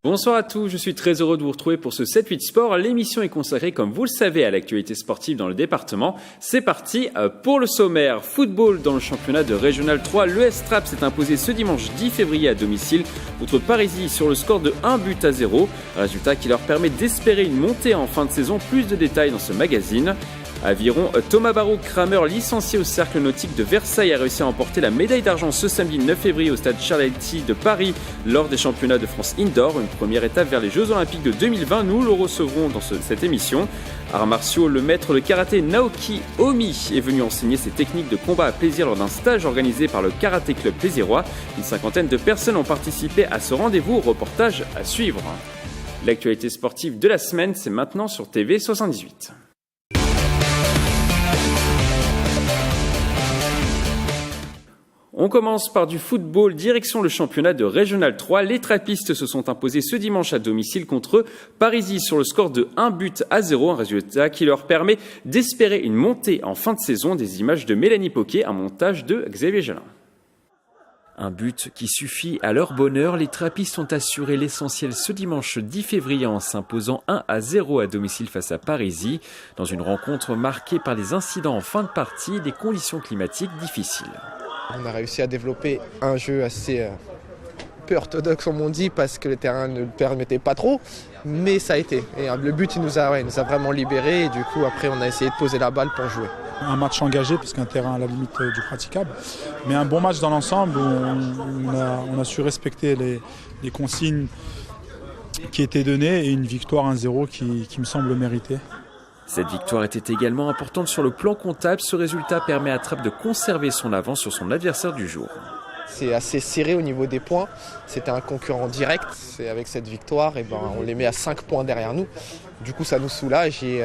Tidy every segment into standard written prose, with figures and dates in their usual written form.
Bonsoir à tous, je suis très heureux de vous retrouver pour ce 7-8 Sport. L'émission est consacrée, comme vous le savez, à l'actualité sportive dans le département. C'est parti pour le sommaire. Football dans le championnat de Régional 3. L'ES Trappes s'est imposé ce dimanche 10 février à domicile contre Parisis sur le score de 1-0. Résultat qui leur permet d'espérer une montée en fin de saison. Plus de détails dans ce magazine. Aviron, Thomas Barrault-Kramer, licencié au Cercle Nautique de Versailles, a réussi à emporter la médaille d'argent ce samedi 9 février au stade Charletti de Paris lors des championnats de France Indoor. Une première étape vers les Jeux Olympiques de 2020. Nous le recevrons dans cette émission. Arts martiaux, le maître de karaté Naoki Omi est venu enseigner ses techniques de combat à plaisir lors d'un stage organisé par le Karaté Club Plaisirois. Une cinquantaine de personnes ont participé à ce rendez-vous. Reportage à suivre. L'actualité sportive de la semaine, c'est maintenant sur TV 78. On commence par du football, direction le championnat de Régional 3. Les Trappistes se sont imposés ce dimanche à domicile contre Parisis sur le score de 1-0, un résultat qui leur permet d'espérer une montée en fin de saison. Des images de Mélanie Poquet, un montage de Xavier Jalin. Un but qui suffit à leur bonheur. Les Trappistes ont assuré l'essentiel ce dimanche 10 février en s'imposant 1-0 à domicile face à Parisis, dans une rencontre marquée par des incidents en fin de partie et des conditions climatiques difficiles. On a réussi à développer un jeu assez peu orthodoxe, comme on dit, parce que le terrain ne le permettait pas trop, mais ça a été. Et le but, il nous a vraiment libérés, et du coup, après, on a essayé de poser la balle pour jouer. Un match engagé, puisqu'un terrain à la limite du praticable, mais un bon match dans l'ensemble où on a su respecter les consignes qui étaient données et une victoire 1-0 qui me semble méritée. Cette victoire était également importante sur le plan comptable. Ce résultat permet à Trappes de conserver son avance sur son adversaire du jour. C'est assez serré au niveau des points. C'était un concurrent direct. Et avec cette victoire, on les met à 5 points derrière nous. Du coup, ça nous soulage et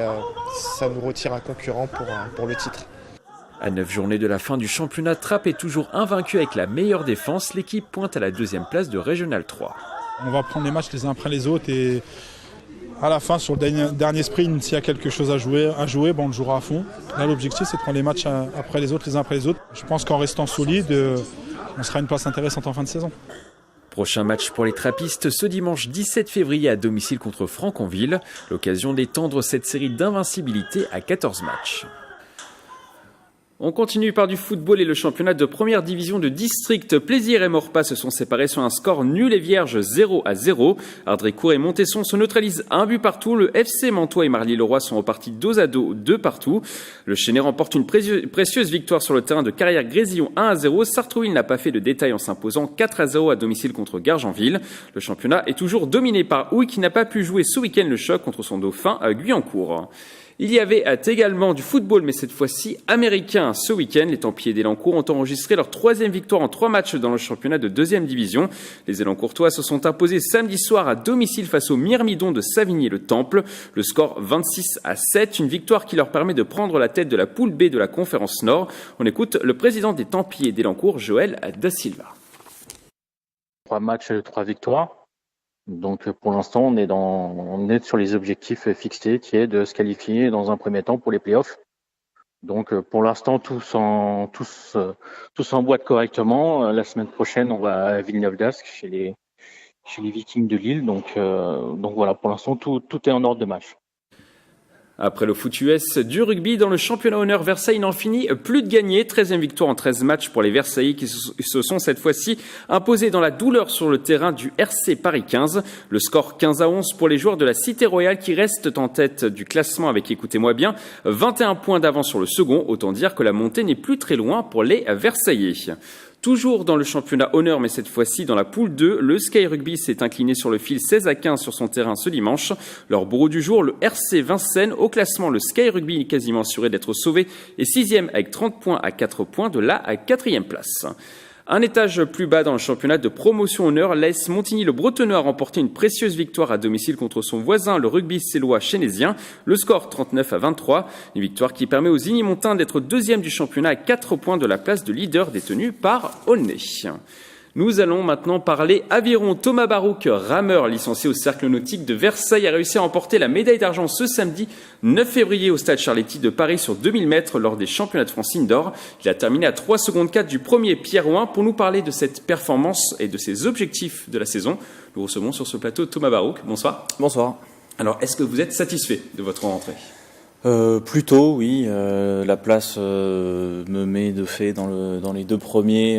ça nous retire un concurrent pour le titre. À 9 journées de la fin du championnat, Trappes est toujours invaincu avec la meilleure défense. L'équipe pointe à la 2e place de Régional 3. On va prendre les matchs les uns après les autres et à la fin, sur le dernier sprint, s'il y a quelque chose à jouer, on le jouera à fond. Là, l'objectif, c'est de prendre les matchs après les uns après les autres. Je pense qu'en restant solide, on sera une place intéressante en fin de saison. Prochain match pour les Trappistes ce dimanche 17 février à domicile contre Franconville. L'occasion d'étendre cette série d'invincibilité à 14 matchs. On continue par du football et le championnat de première division de district. Plaisir et Maurepas se sont séparés sur un score nul et vierge 0-0. Ardrécourt et Montesson se neutralisent un but partout. Le FC Mantois et Marly-le-Roi sont repartis 2-2, 2 partout. Le Chénet remporte une précieuse victoire sur le terrain de Carrière-Grésillon 1-0. Sartrouville n'a pas fait de détail en s'imposant 4-0 à domicile contre Gargenville. Le championnat est toujours dominé par Houille qui n'a pas pu jouer ce week-end le choc contre son dauphin à Guyancourt. Il y avait également du football, mais cette fois-ci américain. Ce week-end, les Templiers d'Élancourt ont enregistré leur 3e victoire en 3 matchs dans le championnat de 2e division. Les Élancourtois se sont imposés samedi soir à domicile face au Myrmidon de Savigny-le-Temple. Le score 26-7, une victoire qui leur permet de prendre la tête de la poule B de la Conférence Nord. On écoute le président des Templiers d'Élancourt, Joël Da Silva. 3 matchs, 3 victoires. Donc pour l'instant, on est sur les objectifs fixés, qui est de se qualifier dans un premier temps pour les playoffs. Donc pour l'instant, tout s'emboîte correctement. La semaine prochaine, on va à Villeneuve-d'Ascq chez les Vikings de Lille. Donc voilà, pour l'instant, tout est en ordre de match. Après le foot US, du rugby dans le championnat honneur, Versailles n'en finit plus de gagner. 13e victoire en 13 matchs pour les Versaillais qui se sont cette fois-ci imposés dans la douleur sur le terrain du RC Paris 15. Le score 15-11 pour les joueurs de la Cité Royale qui restent en tête du classement avec, écoutez-moi bien, 21 points d'avance sur le second. Autant dire que la montée n'est plus très loin pour les Versaillais. Toujours dans le championnat honneur, mais cette fois-ci dans la poule 2, le Sky Rugby s'est incliné sur le fil 16-15 sur son terrain ce dimanche. Leur bourreau du jour, le RC Vincennes. Au classement, le Sky Rugby est quasiment assuré d'être sauvé et 6e avec 30 points à 4 points de la 4e place. Un étage plus bas dans le championnat de promotion honneur, l'AS Montigny-le-Bretonneux a remporté une précieuse victoire à domicile contre son voisin, le rugby sélois chénésien. Le score 39-23, une victoire qui permet aux Igny-Montins d'être 2e du championnat à 4 points de la place de leader détenue par Aulnay. Nous allons maintenant parler aviron. Thomas Barouk, rameur licencié au Cercle Nautique de Versailles, a réussi à remporter la médaille d'argent ce samedi 9 février au Stade Charletti de Paris sur 2000 mètres lors des championnats de France indoor. Il a terminé à 3 secondes 4 du premier Pierre Ouin. Pour nous parler de cette performance et de ses objectifs de la saison, nous recevons sur ce plateau Thomas Barouk. Bonsoir. Bonsoir. Alors, est-ce que vous êtes satisfait de votre rentrée ? Plutôt, oui. La place me met de fait dans les deux premiers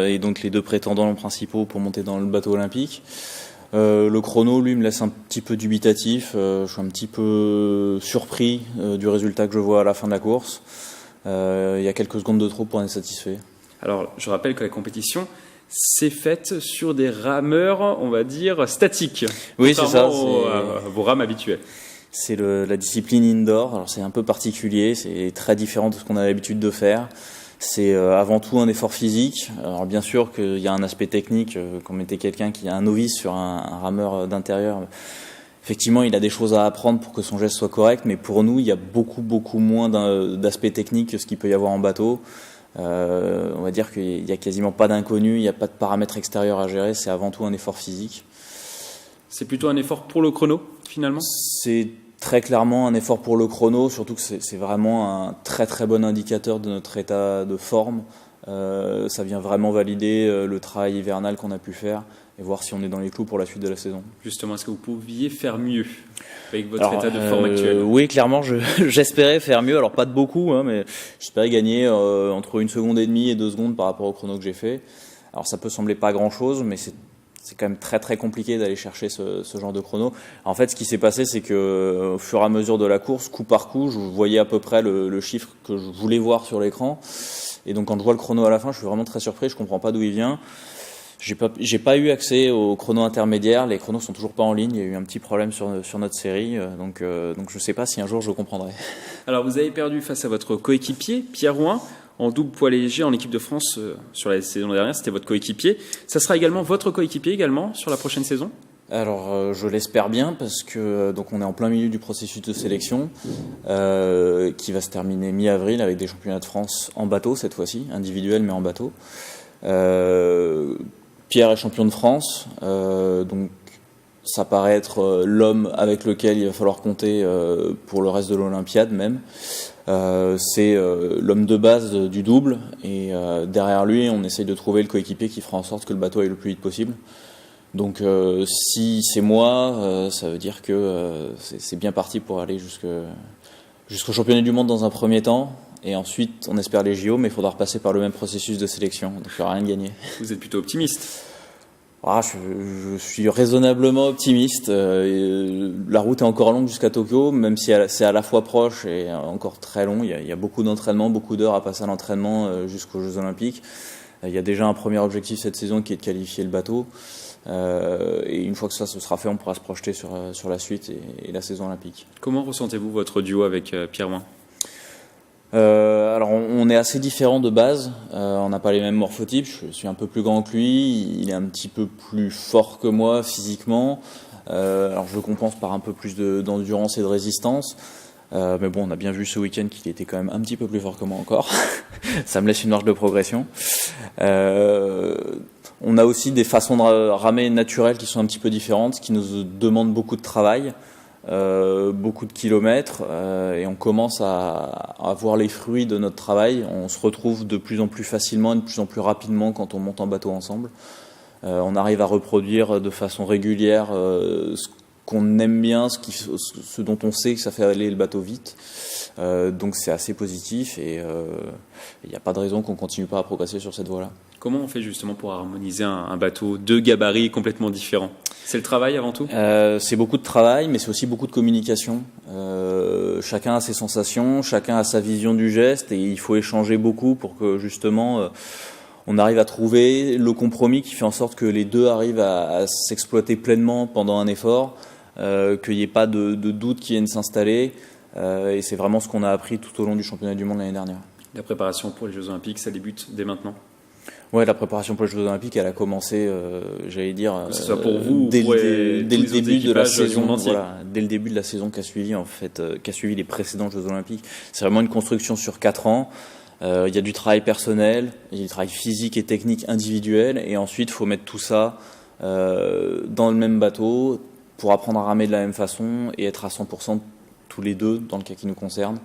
et donc les deux prétendants principaux pour monter dans le bateau olympique. Le chrono, lui, me laisse un petit peu dubitatif. Je suis un petit peu surpris du résultat que je vois à la fin de la course. Il y a quelques secondes de trop pour être satisfait. Alors, je rappelle que la compétition s'est faite sur des rameurs, on va dire, statiques. Oui, c'est ça. Vos rames habituelles. C'est la discipline indoor. Alors c'est un peu particulier, c'est très différent de ce qu'on a l'habitude de faire. C'est avant tout un effort physique. Alors bien sûr qu'il y a un aspect technique, quand on mettait quelqu'un qui est un novice sur un rameur d'intérieur, effectivement il a des choses à apprendre pour que son geste soit correct, mais pour nous il y a beaucoup moins d'aspect technique que ce qu'il peut y avoir en bateau. On va dire qu'il n'y a quasiment pas d'inconnu, il n'y a pas de paramètres extérieurs à gérer, c'est avant tout un effort physique. C'est plutôt un effort pour le chrono, finalement ? C'est très clairement un effort pour le chrono, surtout que c'est vraiment un très bon indicateur de notre état de forme. Ça vient vraiment valider le travail hivernal qu'on a pu faire et voir si on est dans les clous pour la suite de la saison. Justement, est-ce que vous pouviez faire mieux avec votre état de forme actuel ? Oui, clairement, j'espérais faire mieux. Alors pas de beaucoup, mais j'espérais gagner entre 1 seconde et demie et 2 secondes par rapport au chrono que j'ai fait. Alors ça peut sembler pas grand-chose, mais c'est quand même très compliqué d'aller chercher ce genre de chrono. En fait, ce qui s'est passé, c'est que au fur et à mesure de la course, coup par coup, je voyais à peu près le chiffre que je voulais voir sur l'écran. Et donc, quand je vois le chrono à la fin, je suis vraiment très surpris. Je comprends pas d'où il vient. J'ai pas eu accès au chrono intermédiaire. Les chronos sont toujours pas en ligne. Il y a eu un petit problème sur notre série. Donc, je sais pas si un jour je comprendrai. Alors, vous avez perdu face à votre coéquipier, Pierre Ouin, en double poids léger en équipe de France sur la saison dernière, c'était votre coéquipier. Ça sera également votre coéquipier également sur la prochaine saison ? Alors je l'espère bien parce que donc on est en plein milieu du processus de sélection qui va se terminer mi-avril avec des championnats de France en bateau cette fois-ci, individuel mais en bateau. Pierre est champion de France, donc ça paraît être l'homme avec lequel il va falloir compter pour le reste de l'Olympiade même. C'est l'homme de base du double et derrière lui on essaye de trouver le coéquipier qui fera en sorte que le bateau aille le plus vite possible. Donc si c'est moi, ça veut dire que c'est bien parti pour aller jusqu'au championnat du monde dans un premier temps et ensuite on espère les JO, mais il faudra repasser par le même processus de sélection, donc il n'y aura rien de gagné. Vous êtes plutôt optimiste ? Je suis raisonnablement optimiste. La route est encore longue jusqu'à Tokyo, même si c'est à la fois proche et encore très long. Il y a beaucoup d'entraînement, beaucoup d'heures à passer à l'entraînement jusqu'aux Jeux Olympiques. Il y a déjà un premier objectif cette saison qui est de qualifier le bateau. Et une fois que ça se sera fait, on pourra se projeter sur la suite et la saison olympique. Comment ressentez-vous votre duo avec Pierre Ouin ? Alors on est assez différents de base, on n'a pas les mêmes morphotypes, je suis un peu plus grand que lui, il est un petit peu plus fort que moi physiquement, alors je compense par un peu plus d'endurance et de résistance, mais bon on a bien vu ce week-end qu'il était quand même un petit peu plus fort que moi encore, ça me laisse une marge de progression. On a aussi des façons de ramer naturelles qui sont un petit peu différentes, qui nous demandent beaucoup de travail. Beaucoup de kilomètres et on commence à voir les fruits de notre travail. On se retrouve de plus en plus facilement et de plus en plus rapidement quand on monte en bateau ensemble. On arrive à reproduire de façon régulière ce qu'on aime bien, ce dont on sait que ça fait aller le bateau vite. Donc c'est assez positif et il n'y a pas de raison qu'on ne continue pas à progresser sur cette voie-là. Comment on fait justement pour harmoniser un bateau de gabarits complètement différents ? C'est le travail avant tout ? C'est beaucoup de travail, mais c'est aussi beaucoup de communication. Chacun a ses sensations, chacun a sa vision du geste et il faut échanger beaucoup pour que justement on arrive à trouver le compromis qui fait en sorte que les deux arrivent à s'exploiter pleinement pendant un effort, qu'il n'y ait pas de doute qui vienne s'installer. Et c'est vraiment ce qu'on a appris tout au long du championnat du monde l'année dernière. La préparation pour les Jeux Olympiques, ça débute dès maintenant ? Ouais, la préparation pour les Jeux Olympiques, elle a commencé, j'allais dire, que ce soit pour vous, dès le début de la saison, dès le début de la saison qui a suivi les précédents Jeux Olympiques. C'est vraiment une construction sur 4 ans. Il y a du travail personnel, il y a du travail physique et technique individuel, et ensuite il faut mettre tout ça dans le même bateau pour apprendre à ramer de la même façon et être à 100% tous les deux dans le cas qui nous concerne,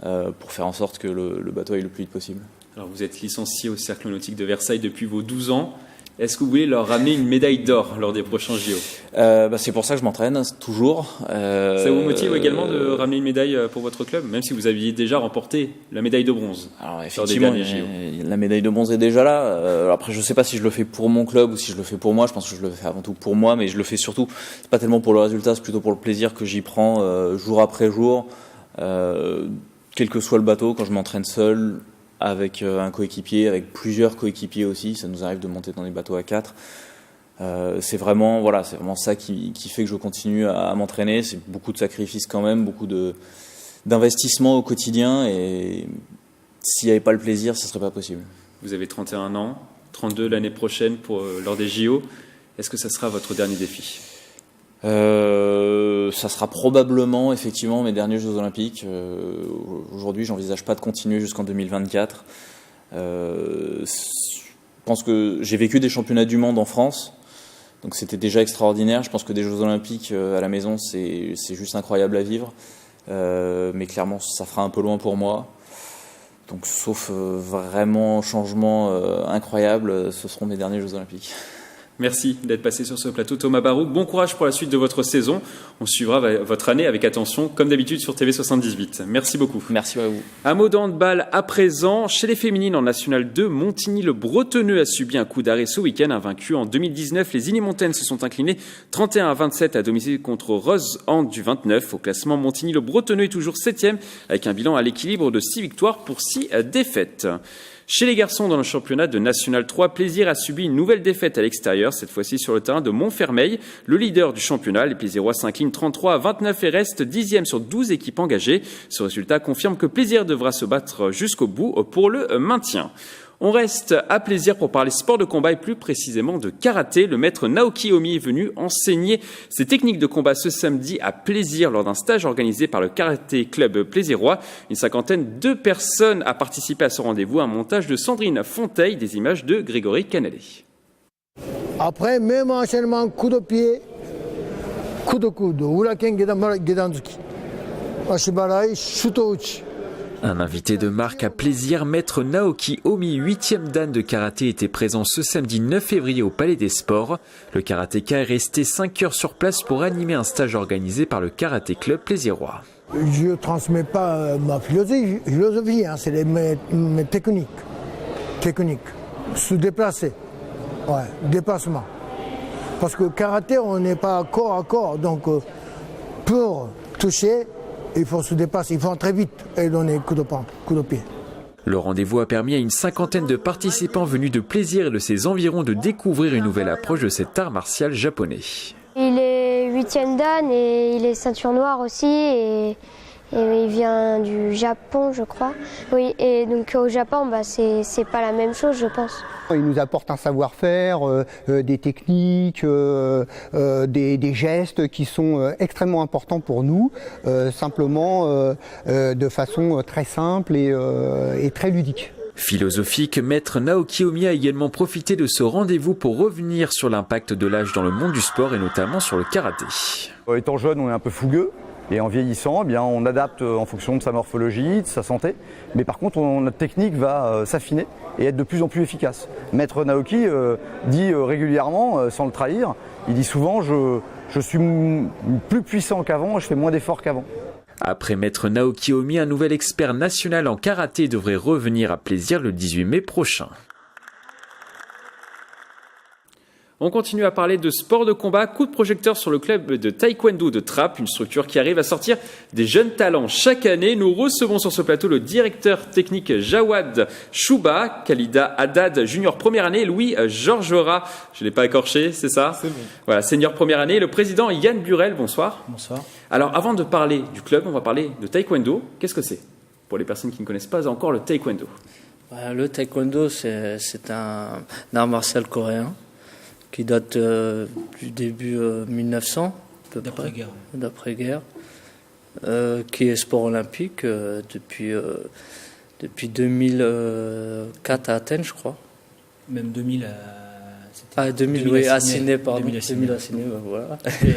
pour faire en sorte que le bateau aille le plus vite possible. Alors vous êtes licencié au Cercle Nautique de Versailles depuis vos 12 ans. Est-ce que vous voulez leur ramener une médaille d'or lors des prochains JO ? C'est pour ça que je m'entraîne toujours. Ça vous motive également de ramener une médaille pour votre club, même si vous aviez déjà remporté la médaille de bronze? Alors effectivement, la médaille de bronze est déjà là. Après, je ne sais pas si je le fais pour mon club ou si je le fais pour moi. Je pense que je le fais avant tout pour moi, mais je le fais surtout, c'est pas tellement pour le résultat, c'est plutôt pour le plaisir que j'y prends jour après jour, quel que soit le bateau, quand je m'entraîne seul, avec un coéquipier, avec plusieurs coéquipiers aussi. Ça nous arrive de monter dans des bateaux à 4. C'est vraiment ça qui fait que je continue à m'entraîner. C'est beaucoup de sacrifices quand même, beaucoup d'investissement au quotidien, et s'il n'y avait pas le plaisir, ça ne serait pas possible. Vous avez 31 ans, 32 l'année prochaine lors des JO. Est-ce que ça sera votre dernier défi ? Ça sera probablement effectivement mes derniers Jeux Olympiques. Aujourd'hui, j'envisage pas de continuer jusqu'en 2024. Je pense que j'ai vécu des championnats du monde en France, donc c'était déjà extraordinaire. Je pense que des Jeux Olympiques à la maison, c'est juste incroyable à vivre. Mais clairement, ça fera un peu loin pour moi. Donc, sauf vraiment changement incroyable, ce seront mes derniers Jeux Olympiques. Merci d'être passé sur ce plateau, Thomas Barouk. Bon courage pour la suite de votre saison. On suivra votre année avec attention, comme d'habitude sur TV78. Merci beaucoup. Merci à vous. Un mot de handball à présent. Chez les féminines en National 2, Montigny-le-Bretonneux a subi un coup d'arrêt ce week-end. Invaincu en 2019, les Inimontaines se sont inclinés 31-27 à domicile contre Rose Hand du 29. Au classement, Montigny-le-Bretonneux est toujours 7e avec un bilan à l'équilibre de 6 victoires pour 6 défaites. Chez les garçons dans le championnat de National 3, Plaisir a subi une nouvelle défaite à l'extérieur, cette fois-ci sur le terrain de Montfermeil. Le leader du championnat, les Plaisirois s'inclinent 33-29 et restent 10e sur 12 équipes engagées. Ce résultat confirme que Plaisir devra se battre jusqu'au bout pour le maintien. On reste à Plaisir pour parler sport de combat et plus précisément de karaté. Le maître Naoki Omi est venu enseigner ses techniques de combat ce samedi à Plaisir lors d'un stage organisé par le Karaté Club Plaisirois. Une cinquantaine de personnes a participé à ce rendez-vous. Un montage de Sandrine Fonteil, des images de Grégory Canalé. Après, même enchaînement, coup de pied, coup de coude, Uraken Gedanzuki, Ashibarai, Shutouchi. Un invité de marque à Plaisir, maître Naoki Omi, 8e dan de karaté, était présent ce samedi 9 février au Palais des Sports. Le karatéka est resté 5 heures sur place pour animer un stage organisé par le Karaté Club Plaisirois. Je ne transmets pas ma philosophie, c'est mes techniques. Se déplacer, déplacement. Parce que karaté, on n'est pas corps à corps, donc pour toucher, il faut se dépasser, il faut entrer vite et donner coup de pied. Le rendez-vous a permis à une cinquantaine de participants venus de Plaisir et de ses environs de découvrir une nouvelle approche de cet art martial japonais. Il est 8e dan et il est ceinture noire aussi et il vient du Japon, je crois. Oui, et donc au Japon, c'est pas la même chose, je pense. Il nous apporte un savoir-faire, des techniques, des gestes qui sont extrêmement importants pour nous, simplement de façon très simple et très ludique. Philosophique, maître Naoki Omi a également profité de ce rendez-vous pour revenir sur l'impact de l'âge dans le monde du sport et notamment sur le karaté. Étant jeune, on est un peu fougueux. Et en vieillissant, on adapte en fonction de sa morphologie, de sa santé. Mais par contre, notre technique va s'affiner et être de plus en plus efficace. Maître Naoki dit régulièrement, sans le trahir, il dit souvent je suis plus puissant qu'avant, je fais moins d'efforts qu'avant. Après maître Naoki Omi, un nouvel expert national en karaté devrait revenir à Plaisir le 18 mai prochain. On continue à parler de sport de combat. Coup de projecteur sur le club de taekwondo de Trappes, une structure qui arrive à sortir des jeunes talents chaque année. Nous recevons sur ce plateau le directeur technique Jawad Chouba, Khalida Haddad, junior première année, Louis Georgera, je ne l'ai pas écorché, c'est ça ? C'est bon. Voilà, senior première année, le président Yann Burel, bonsoir. Bonsoir. Alors avant de parler du club, on va parler de taekwondo. Qu'est-ce que c'est ? Pour les personnes qui ne connaissent pas encore le taekwondo. Le taekwondo, c'est un art martial coréen qui date du début 1900, d'après-guerre, qui est sport olympique depuis depuis 2004 à Athènes, je crois. Même 2000 2000, oui, à Sydney, pardon. 2000 à Sydney, voilà. Et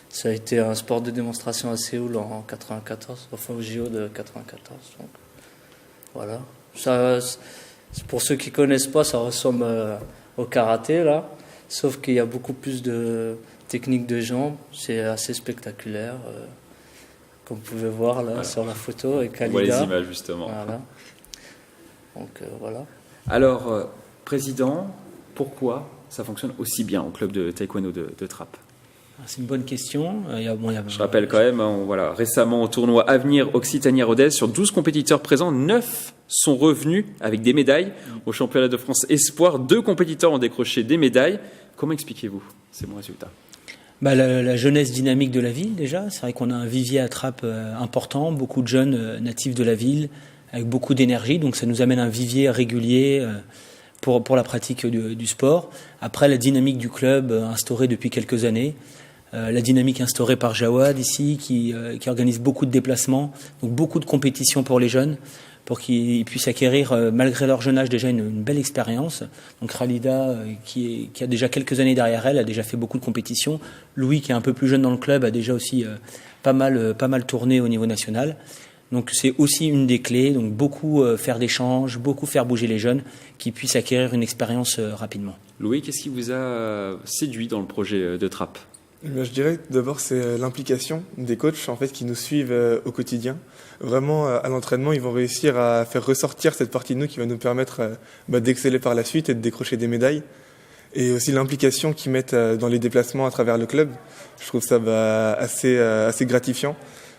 ça a été un sport de démonstration à Séoul en 94, enfin au JO de 94. Donc, voilà. Ça, pour ceux qui connaissent pas, ça ressemble au karaté, là. Sauf qu'il y a beaucoup plus de techniques de jambes. C'est assez spectaculaire. Comme vous pouvez voir là sur la photo avec Khalida. On voit les images justement. Voilà. Donc voilà. Alors, président, pourquoi ça fonctionne aussi bien au club de taekwondo de Trappes? C'est une bonne question. Je rappelle quand même, récemment au tournoi Avenir Occitanie-Rodez, sur 12 compétiteurs présents, 9 sont revenus avec des médailles. Au championnat de France Espoir, 2 compétiteurs ont décroché des médailles. Comment expliquez-vous ces bons résultats? La jeunesse dynamique de la ville, déjà. C'est vrai qu'on a un vivier à Trappes important, beaucoup de jeunes natifs de la ville, avec beaucoup d'énergie. Donc ça nous amène un vivier régulier pour la pratique du sport. Après, la dynamique du club instaurée depuis quelques années. La dynamique instaurée par Jawad ici, qui organise beaucoup de déplacements, donc beaucoup de compétitions pour les jeunes, pour qu'ils puissent acquérir, malgré leur jeune âge, déjà une belle expérience. Donc Khalida, qui a déjà quelques années derrière elle, a déjà fait beaucoup de compétitions. Louis, qui est un peu plus jeune dans le club, a déjà aussi pas mal tourné au niveau national. Donc c'est aussi une des clés, donc beaucoup faire d'échanges, beaucoup faire bouger les jeunes, qui puissent acquérir une expérience rapidement. Louis, qu'est-ce qui vous a séduit dans le projet de Trappes? Je dirais que d'abord c'est l'implication des coachs en fait qui nous suivent au quotidien. Vraiment à l'entraînement, ils vont réussir à faire ressortir cette partie de nous qui va nous permettre d'exceller par la suite et de décrocher des médailles. Et aussi l'implication qu'ils mettent dans les déplacements à travers le club. Je trouve ça assez gratifiant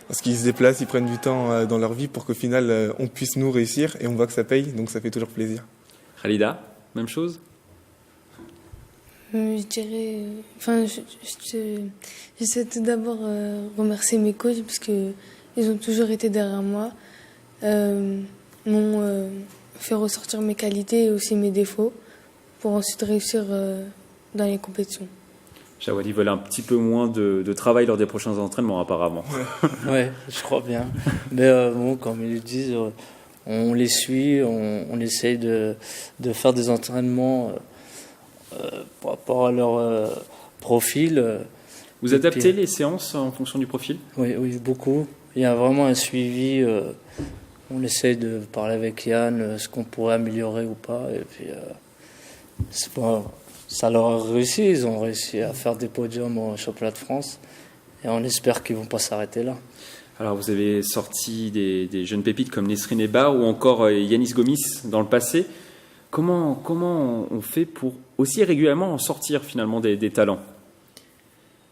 parce qu'ils se déplacent, ils prennent du temps dans leur vie pour qu'au final on puisse nous réussir et on voit que ça paye, donc ça fait toujours plaisir. Khalida, même chose? Je dirais, j'essaie tout d'abord remercier mes coachs parce que ils ont toujours été derrière moi, m'ont fait ressortir mes qualités et aussi mes défauts pour ensuite réussir dans les compétitions. Jawad, ils veulent un petit peu moins de travail lors des prochains entraînements apparemment. Ouais, je crois bien. Mais comme ils le disent, on les suit, on essaye de faire des entraînements par rapport à leur profil. Vous adaptez les séances en fonction du profil? Oui, beaucoup. Il y a vraiment un suivi. On essaye de parler avec Yann, ce qu'on pourrait améliorer ou pas. Et puis, ça leur a réussi. Ils ont réussi à faire des podiums au championnat de France. Et on espère qu'ils ne vont pas s'arrêter là. Alors, vous avez sorti des jeunes pépites comme Nesrine Ebar ou encore Yanis Gomis dans le passé. Comment on fait pour aussi régulièrement en sortir finalement des talents?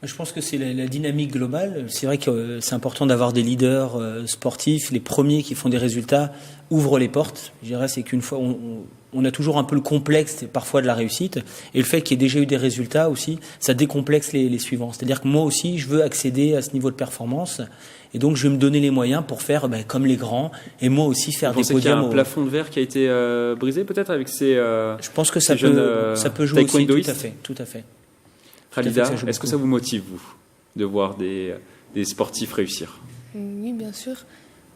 Je pense que c'est la dynamique globale. C'est vrai que c'est important d'avoir des leaders sportifs. Les premiers qui font des résultats ouvrent les portes. Je dirais, c'est qu'une fois, on a toujours un peu le complexe parfois de la réussite. Et le fait qu'il y ait déjà eu des résultats aussi, ça décomplexe les suivants. C'est-à-dire que moi aussi, je veux accéder à ce niveau de performance. Et donc, je vais me donner les moyens pour faire comme les grands. Et moi aussi faire des podiums. Qu'il y a un plafond de verre qui a été brisé peut-être avec ces je pense que ça peut jouer aussi. Tout à fait. Khalida, est-ce que ça vous motive, vous, de voir des sportifs réussir? Oui, bien sûr.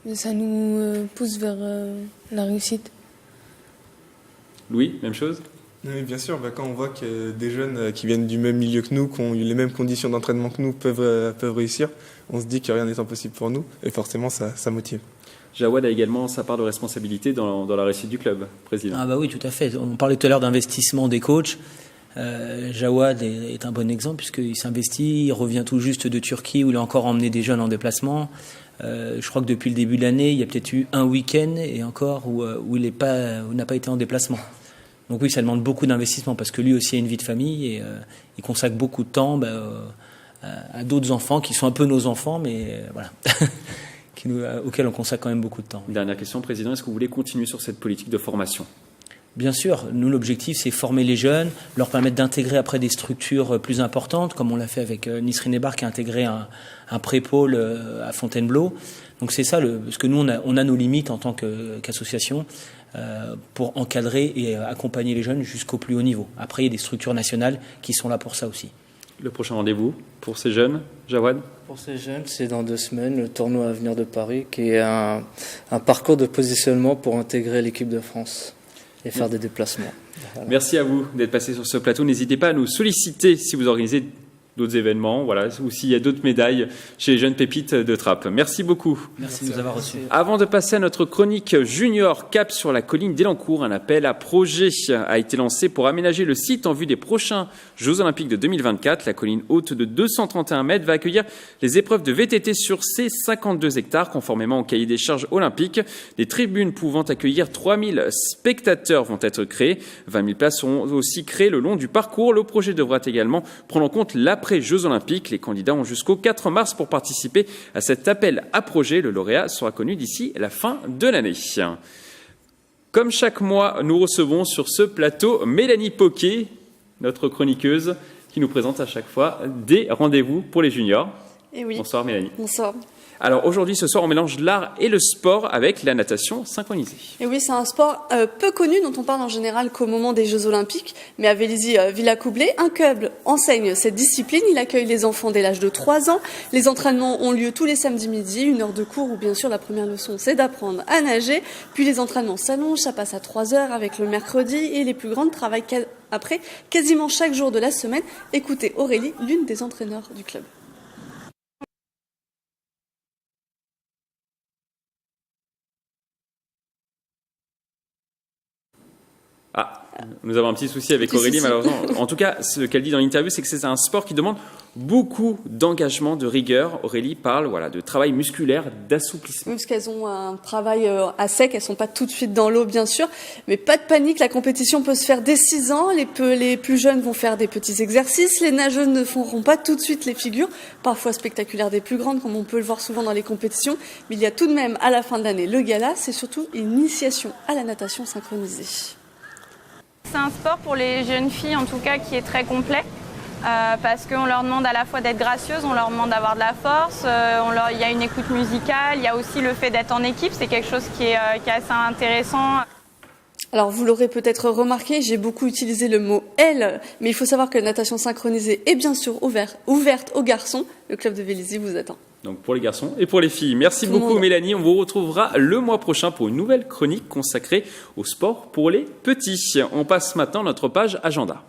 Mais ça nous pousse vers la réussite. Louis, même chose? Oui, bien sûr. Quand on voit que des jeunes qui viennent du même milieu que nous, qui ont eu les mêmes conditions d'entraînement que nous, peuvent réussir, on se dit que rien n'est impossible pour nous. Et forcément, ça motive. Jawad a également sa part de responsabilité dans la réussite du club, président. Ah bah oui, tout à fait. On parlait tout à l'heure d'investissement des coachs. Jawad est un bon exemple puisqu'il s'investit, il revient tout juste de Turquie où il a encore emmené des jeunes en déplacement. Je crois que depuis le début de l'année, il y a peut-être eu un week-end et encore où il n'a pas été en déplacement. Donc oui, ça demande beaucoup d'investissement parce que lui aussi a une vie de famille et il consacre beaucoup de temps à d'autres enfants qui sont un peu nos enfants, mais voilà, auxquels on consacre quand même beaucoup de temps. Dernière question, Président, est-ce que vous voulez continuer sur cette politique de formation? Bien sûr, nous l'objectif c'est former les jeunes, leur permettre d'intégrer après des structures plus importantes, comme on l'a fait avec Nisrine Ebar qui a intégré un pré-pôle à Fontainebleau. Donc c'est ça, parce que nous on a nos limites en tant qu'association pour encadrer et accompagner les jeunes jusqu'au plus haut niveau. Après il y a des structures nationales qui sont là pour ça aussi. Le prochain rendez-vous pour ces jeunes, Jawad? Pour ces jeunes, c'est dans 2 semaines, le tournoi Avenir de Paris, qui est un parcours de positionnement pour intégrer l'équipe de France et faire des déplacements. Voilà. Merci à vous d'être passé sur ce plateau. N'hésitez pas à nous solliciter si vous organisez d'autres événements, voilà, ou s'il y a d'autres médailles chez les jeunes pépites de Trappes. Merci beaucoup. Merci de nous avoir reçus. Avant de passer à notre chronique junior cap sur la colline d'Elancourt, un appel à projet a été lancé pour aménager le site en vue des prochains Jeux Olympiques de 2024. La colline haute de 231 mètres va accueillir les épreuves de VTT sur ces 52 hectares, conformément au cahier des charges olympiques. Des tribunes pouvant accueillir 3000 spectateurs vont être créées. 20 000 places seront aussi créées le long du parcours. Le projet devra également prendre en compte l'après-Jeux Olympiques. Les candidats ont jusqu'au 4 mars pour participer à cet appel à projet. Le lauréat sera connu d'ici la fin de l'année. Comme chaque mois, nous recevons sur ce plateau Mélanie Poquet, notre chroniqueuse, qui nous présente à chaque fois des rendez-vous pour les juniors. Et oui. Bonsoir Mélanie. Bonsoir. Alors aujourd'hui, ce soir, on mélange l'art et le sport avec la natation synchronisée. Et oui, c'est un sport peu connu dont on parle en général qu'au moment des Jeux Olympiques. Mais à Vélizy-Villacoublay, un club enseigne cette discipline. Il accueille les enfants dès l'âge de 3 ans. Les entraînements ont lieu tous les samedis midi, 1 heure de cours où bien sûr la première leçon c'est d'apprendre à nager. Puis les entraînements s'allongent, ça passe à 3 heures avec le mercredi et les plus grandes travaillent après quasiment chaque jour de la semaine. Écoutez Aurélie, l'une des entraîneurs du club. Nous avons un petit souci avec Aurélie, malheureusement. En tout cas, ce qu'elle dit dans l'interview, c'est que c'est un sport qui demande beaucoup d'engagement, de rigueur. Aurélie parle de travail musculaire, d'assouplissement. Oui, parce qu'elles ont un travail à sec, elles sont pas tout de suite dans l'eau, bien sûr. Mais pas de panique, la compétition peut se faire dès 6 ans. Les plus jeunes vont faire des petits exercices. Les nageuses ne feront pas tout de suite les figures, parfois spectaculaires des plus grandes, comme on peut le voir souvent dans les compétitions. Mais il y a tout de même, à la fin de l'année, le gala. C'est surtout une initiation à la natation synchronisée. C'est un sport pour les jeunes filles, en tout cas, qui est très complet. Parce qu'on leur demande à la fois d'être gracieuses, on leur demande d'avoir de la force, il y a une écoute musicale, il y a aussi le fait d'être en équipe, c'est quelque chose qui est assez intéressant. Alors vous l'aurez peut-être remarqué, j'ai beaucoup utilisé le mot « elle », mais il faut savoir que la natation synchronisée est bien sûr ouverte aux garçons. Le club de Vélizy vous attend. Donc pour les garçons et pour les filles. Merci beaucoup Mélanie. On vous retrouvera le mois prochain pour une nouvelle chronique consacrée au sport pour les petits. On passe maintenant à notre page agenda.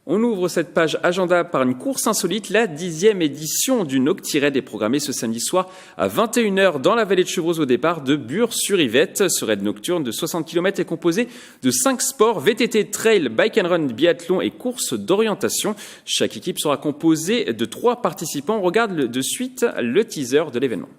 On ouvre cette page agenda par une course insolite. La 10e édition du Noctiride est programmée ce samedi soir à 21h dans la vallée de Chevreuse au départ de Bure-sur-Yvette. Ce raid nocturne de 60 km est composé de 5 sports, VTT, trail, bike and run, biathlon et course d'orientation. Chaque équipe sera composée de 3 participants. On regarde de suite le teaser de l'événement.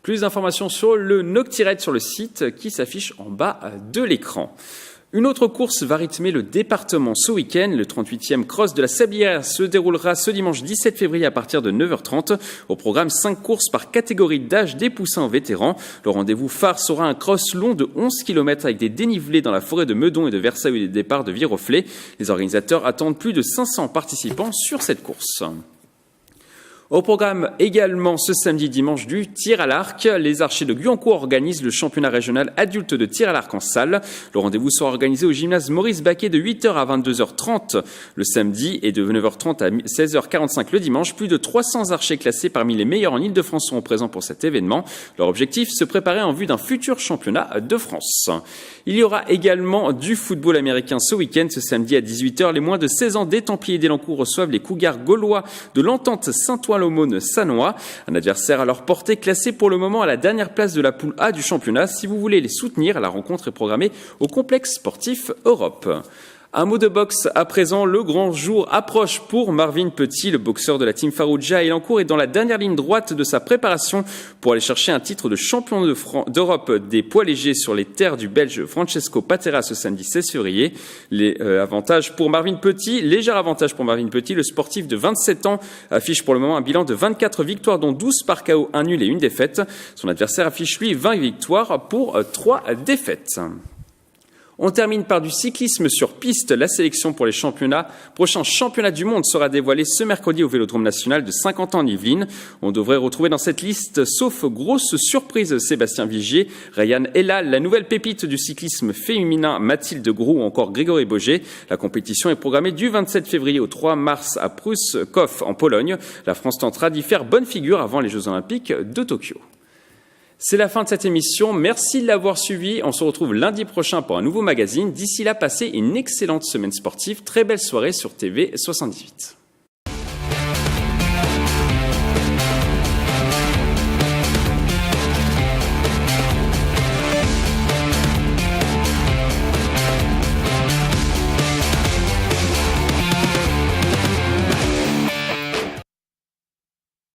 Plus d'informations sur le Noctiride sur le site qui s'affiche en bas de l'écran. Une autre course va rythmer le département ce week-end. Le 38e Cross de la Sablière se déroulera ce dimanche 17 février à partir de 9h30. Au programme, 5 courses par catégorie d'âge des poussins aux vétérans. Le rendez-vous phare sera un cross long de 11 km avec des dénivelés dans la forêt de Meudon et de Versailles et des départs de Viroflay. Les organisateurs attendent plus de 500 participants sur cette course. Au programme également ce samedi dimanche du tir à l'arc. Les archers de Guyancourt organisent le championnat régional adulte de tir à l'arc en salle. Le rendez-vous sera organisé au gymnase Maurice Baquet de 8h à 22h30 le samedi et de 9h30 à 16h45 le dimanche. Plus de 300 archers classés parmi les meilleurs en Ile-de-France seront présents pour cet événement. Leur objectif, se préparer en vue d'un futur championnat de France. Il y aura également du football américain ce week-end. Ce samedi à 18h, les moins de 16 ans des Templiers d'Elancourt reçoivent les Cougars gaulois de l'Entente Saint-Ouen-l'Aumône-Sanois. Un adversaire à leur portée, classé pour le moment à la dernière place de la poule A du championnat. Si vous voulez les soutenir, la rencontre est programmée au complexe sportif Europe. Un mot de boxe à présent, le grand jour approche pour Marvin Petit, le boxeur de la team Farouja. Elancourt est dans la dernière ligne droite de sa préparation pour aller chercher un titre de champion d'Europe des poids légers sur les terres du Belge Francesco Patera ce samedi 16 février. Léger avantage pour Marvin Petit, le sportif de 27 ans affiche pour le moment un bilan de 24 victoires dont 12 par KO, 1 nul et 1 défaite. Son adversaire affiche lui 20 victoires pour 3 défaites. On termine par du cyclisme sur piste. La sélection pour les prochains championnats du monde sera dévoilée ce mercredi au Vélodrome national de Saint-Quentin en Yvelines. On devrait retrouver dans cette liste, sauf grosse surprise, Sébastien Vigier, Ryan Ellal, la nouvelle pépite du cyclisme féminin Mathilde Groux ou encore Grégory Boger. La compétition est programmée du 27 février au 3 mars à Pruszków en Pologne. La France tentera d'y faire bonne figure avant les Jeux Olympiques de Tokyo. C'est la fin de cette émission. Merci de l'avoir suivi. On se retrouve lundi prochain pour un nouveau magazine. D'ici là, passez une excellente semaine sportive. Très belle soirée sur TV 78.